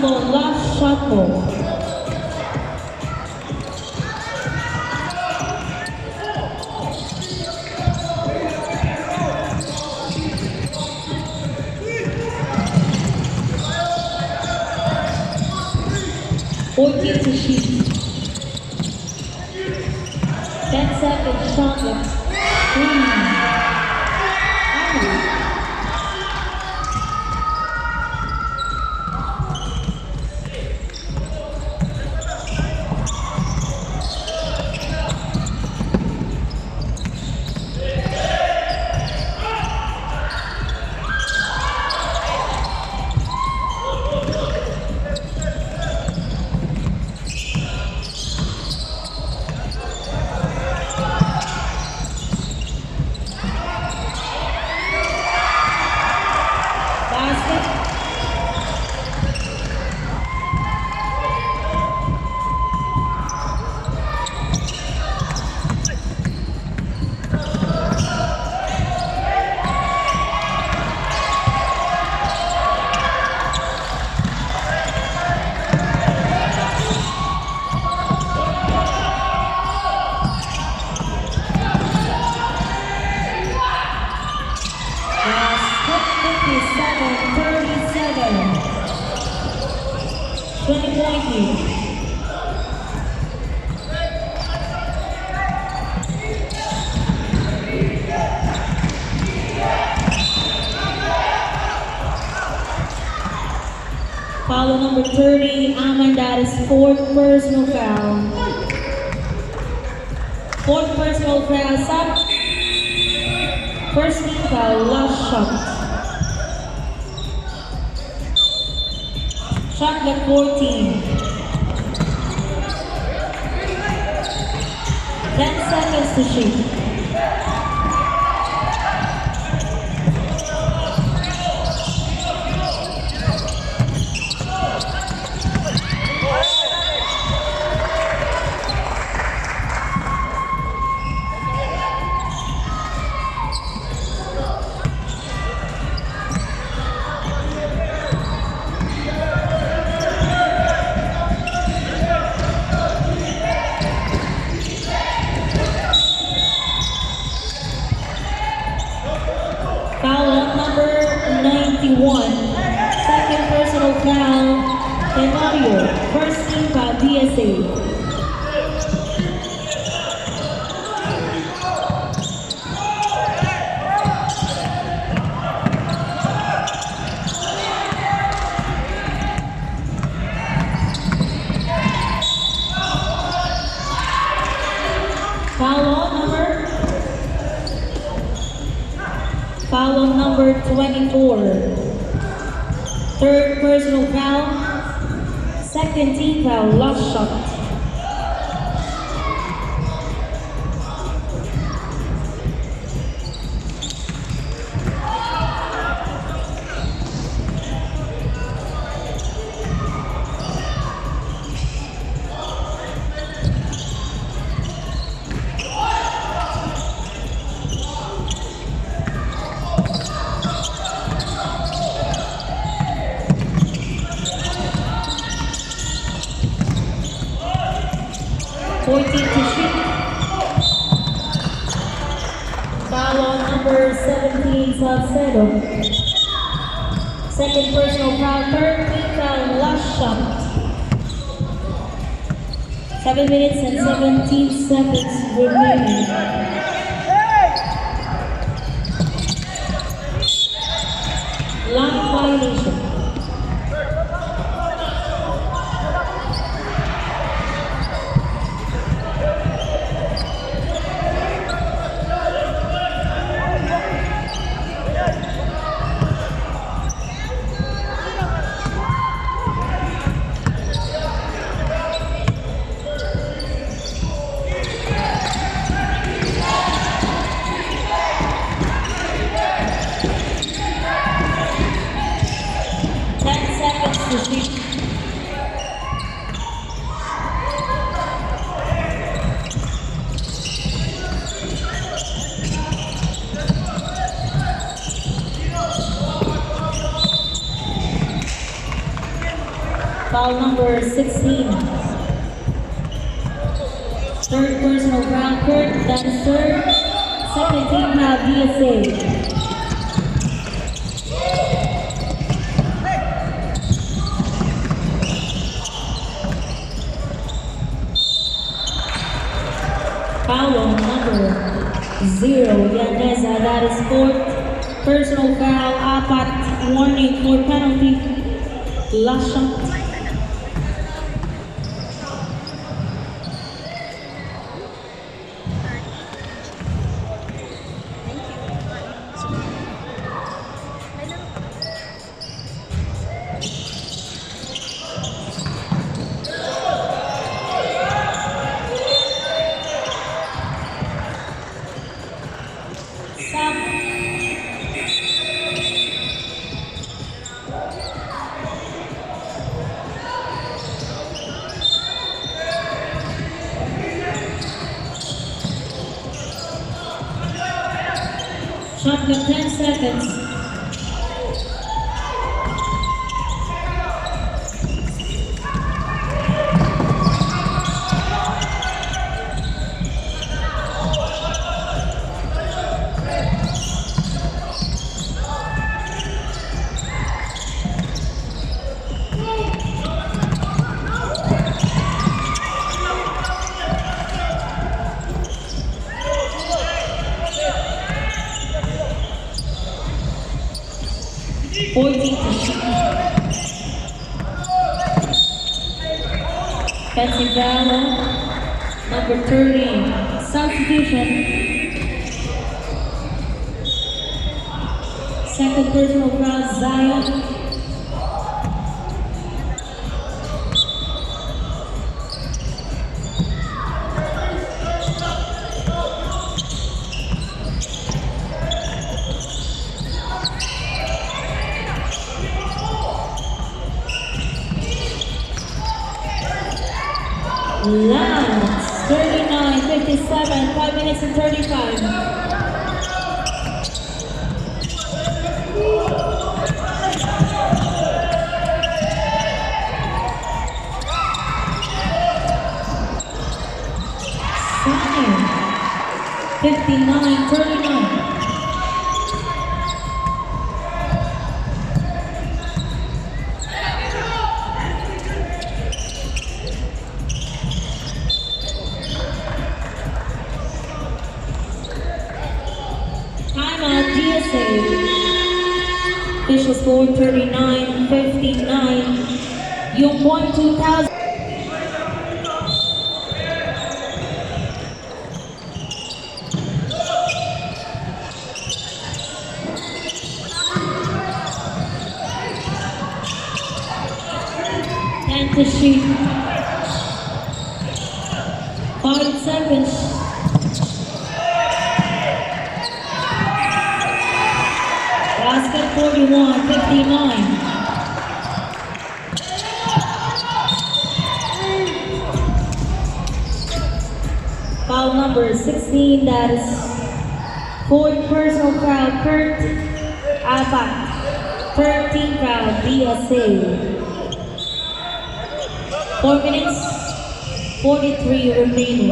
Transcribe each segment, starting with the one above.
Foul, last shot mo. To shoot. 10 seconds shot clock. Foul number 30, Amanda's fourth personal foul. Fourth personal foul, Sam. First team foul, last shot. Shot clock 14. 10 seconds to shoot. Foul number 91. Second personal foul, Tenorio. First team foul, DSA. Foul on number 24. Third personal foul. Second team foul, last shot. Foul on number 17, Salcedo. Second personal foul, third team foul, last shot. 7 minutes and 17 seconds remaining. Line violation. Foul number 16. Third personal foul, Kurt. That is third. Second team foul, DSA. Foul on number 0, Yaneza. That is fourth personal foul, apat. Warning for penalty. Last shot. Shot clock 10 seconds. Fencing foul, number 30, substitution. Second personal foul, Zion. Last 39, 57, 5 minutes and 35. Sign 59, 39. Official score 39-59. Yung point 2000. And to shoot. 5 seconds. Basket 41-59. Foul number 16, that is fourth personal foul, Kurt. Apat. 13 foul, DSA. 4 minutes, 43 remaining.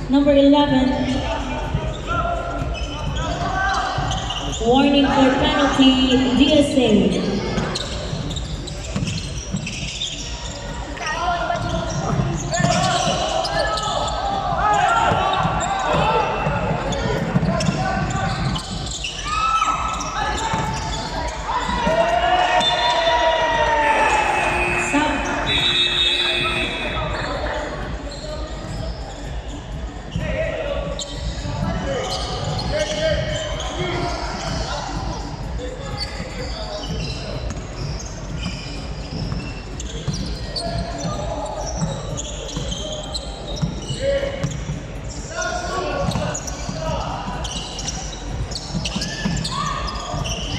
Number 11. Warning for penalty, DSA.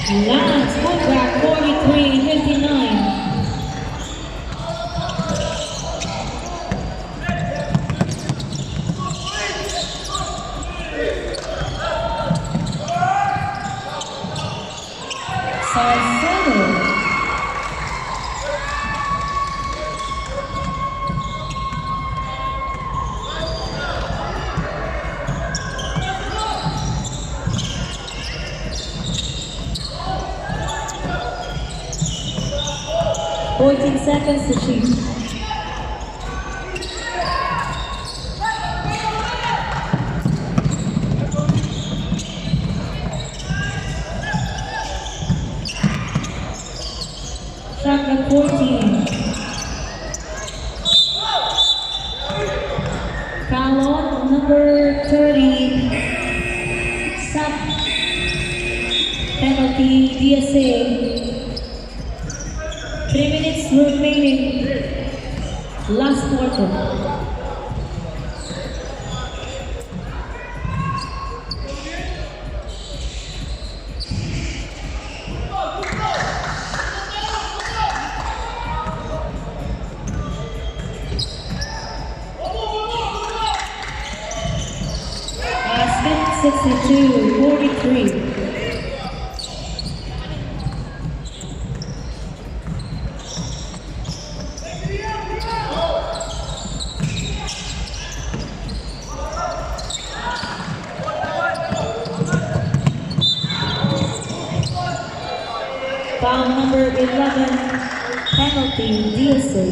Lance putback 43-59. Salcedo. Fourteen seconds to shoot. Shot at 14. Foul on number 30. Sub. Penalty DSA. 3 minutes remaining. Last quarter. Basket 62-43. Foul number 11, penalty, DSA.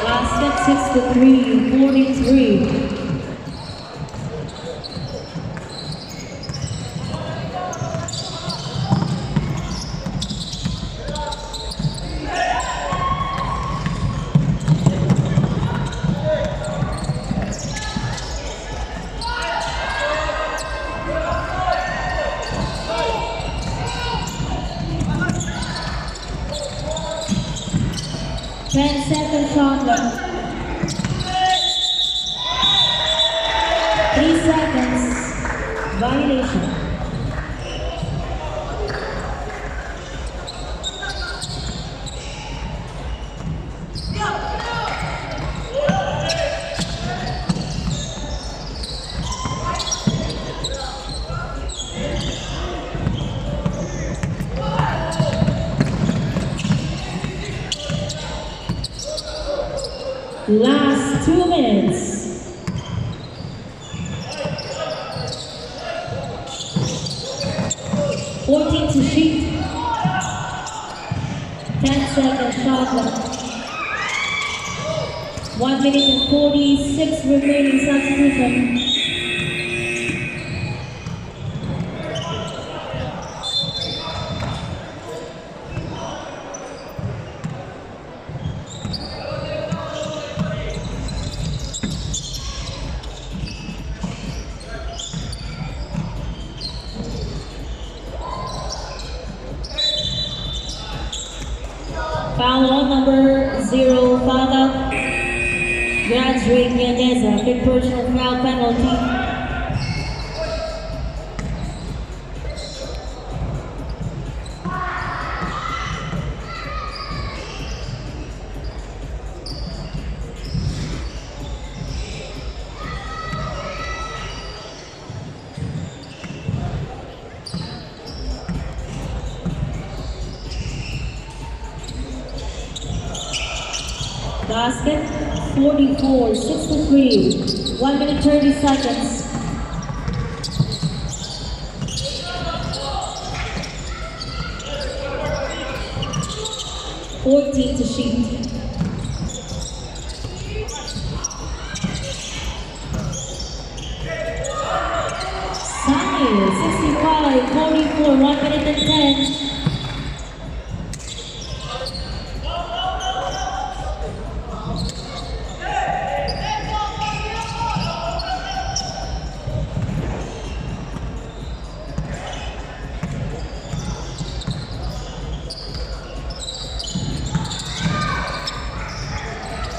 Basket 63-43. Ten-second shot left. 3 seconds. Violation. Last 2 minutes. Fourteen to shoot. 10-second shot left. 1 minute and 46 remaining substitution. Foul on number 0, foul out. Graduate Yaneza, big personal foul penalty. Basket 44-63. 1 minute 30 seconds. Fourteen to shoot. Sunny 65-44. 1 minute and 10.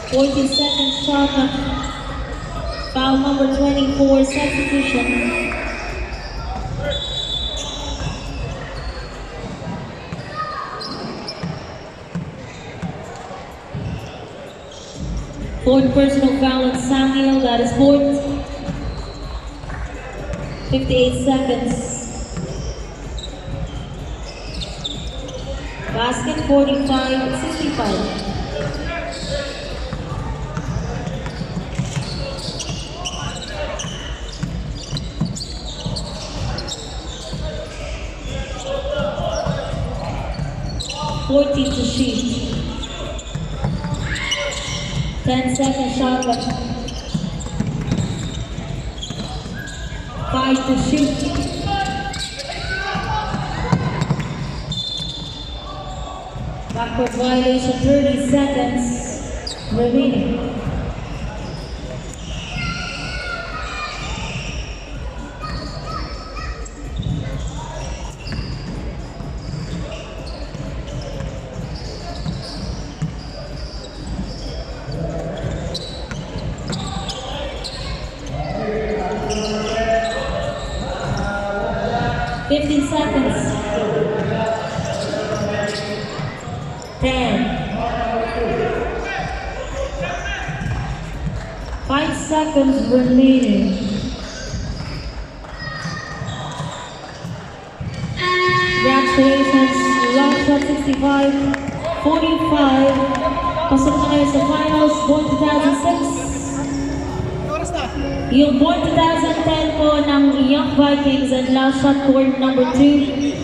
40-second shot. Foul number 24, substitution. Fourth personal foul on Samuel, that is fourth. 58 seconds. Basket 45-65. To shoot. 10-second shot left. 5 to shoot. Backward violation, 30 seconds remaining. Seconds. 10. 5 seconds remaining. Congratulations, long shot 65-45. Pasok na kayo sa finals, born 2006. Yung born 2010 po ng Young Vikings and last shot court number 2.